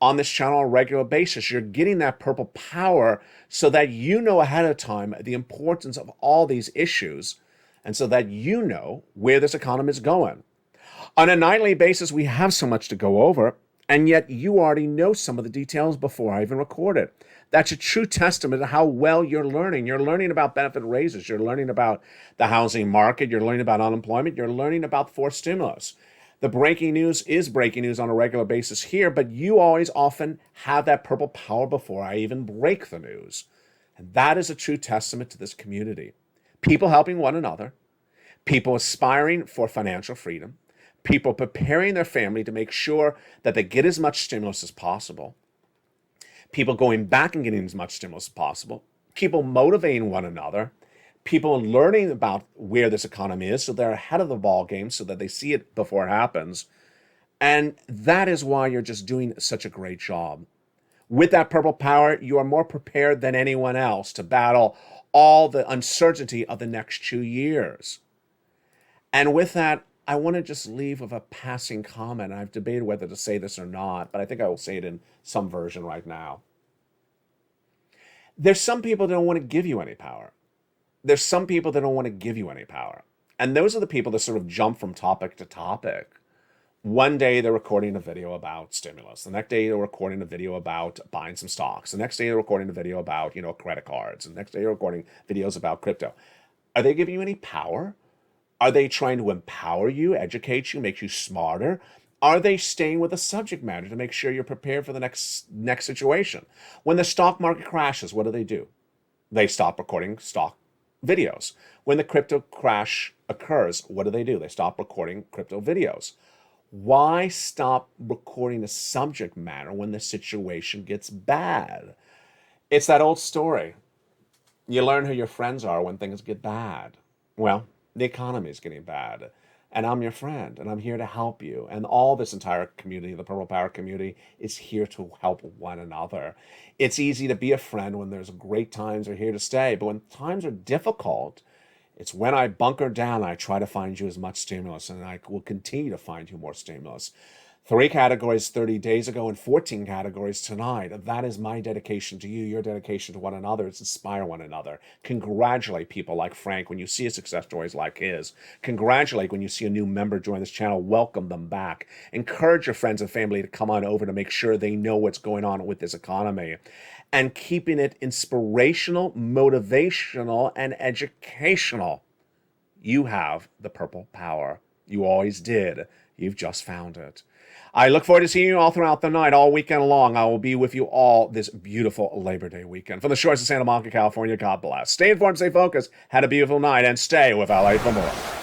on this channel on a regular basis. You're getting that purple power so that you know ahead of time the importance of all these issues and so that you know where this economy is going. On a nightly basis, we have so much to go over, and yet you already know some of the details before I even record it. That's a true testament to how well you're learning. You're learning about benefit raises. You're learning about the housing market. You're learning about unemployment. You're learning about forced stimulus. The breaking news is breaking news on a regular basis here, but you always often have that purple power before I even break the news. And that is a true testament to this community. People helping one another, people aspiring for financial freedom, people preparing their family to make sure that they get as much stimulus as possible, people going back and getting as much stimulus as possible, people motivating one another, people learning about where this economy is so they're ahead of the ball game so that they see it before it happens. And that is why you're just doing such a great job. With that purple power, you are more prepared than anyone else to battle all the uncertainty of the next 2 years. And with that, I want to just leave with a passing comment. I've debated whether to say this or not, but I think I will say it in some version right now. There's some people that don't want to give you any power. There's some people that don't want to give you any power. And those are the people that sort of jump from topic to topic. One day they're recording a video about stimulus. The next day they're recording a video about buying some stocks. The next day they're recording a video about, credit cards. And the next day they're recording videos about crypto. Are they giving you any power? Are they trying to empower you, educate you, make you smarter? Are they staying with the subject matter to make sure you're prepared for the next situation? When the stock market crashes, what do? They stop recording stock videos. When the crypto crash occurs, what do? They stop recording crypto videos. Why stop recording the subject matter when the situation gets bad? It's that old story. You learn who your friends are when things get bad. Well, the economy is getting bad, and I'm your friend, and I'm here to help you. And all this entire community, the Purple Power community, is here to help one another. It's easy to be a friend when there's great times are here to stay, but when times are difficult, it's when I bunker down, I try to find you as much stimulus, and I will continue to find you more stimulus. 3 categories 30 days ago and 14 categories tonight. That is my dedication to you, your dedication to one another. It's inspire one another. Congratulate people like Frank when you see a success stories like his. Congratulate when you see a new member join this channel. Welcome them back. Encourage your friends and family to come on over to make sure they know what's going on with this economy. And keeping it inspirational, motivational, and educational. You have the purple power. You always did. You've just found it. I look forward to seeing you all throughout the night, all weekend long. I will be with you all this beautiful Labor Day weekend. From the shores of Santa Monica, California, God bless. Stay informed, stay focused. Had a beautiful night, and stay with LA for more.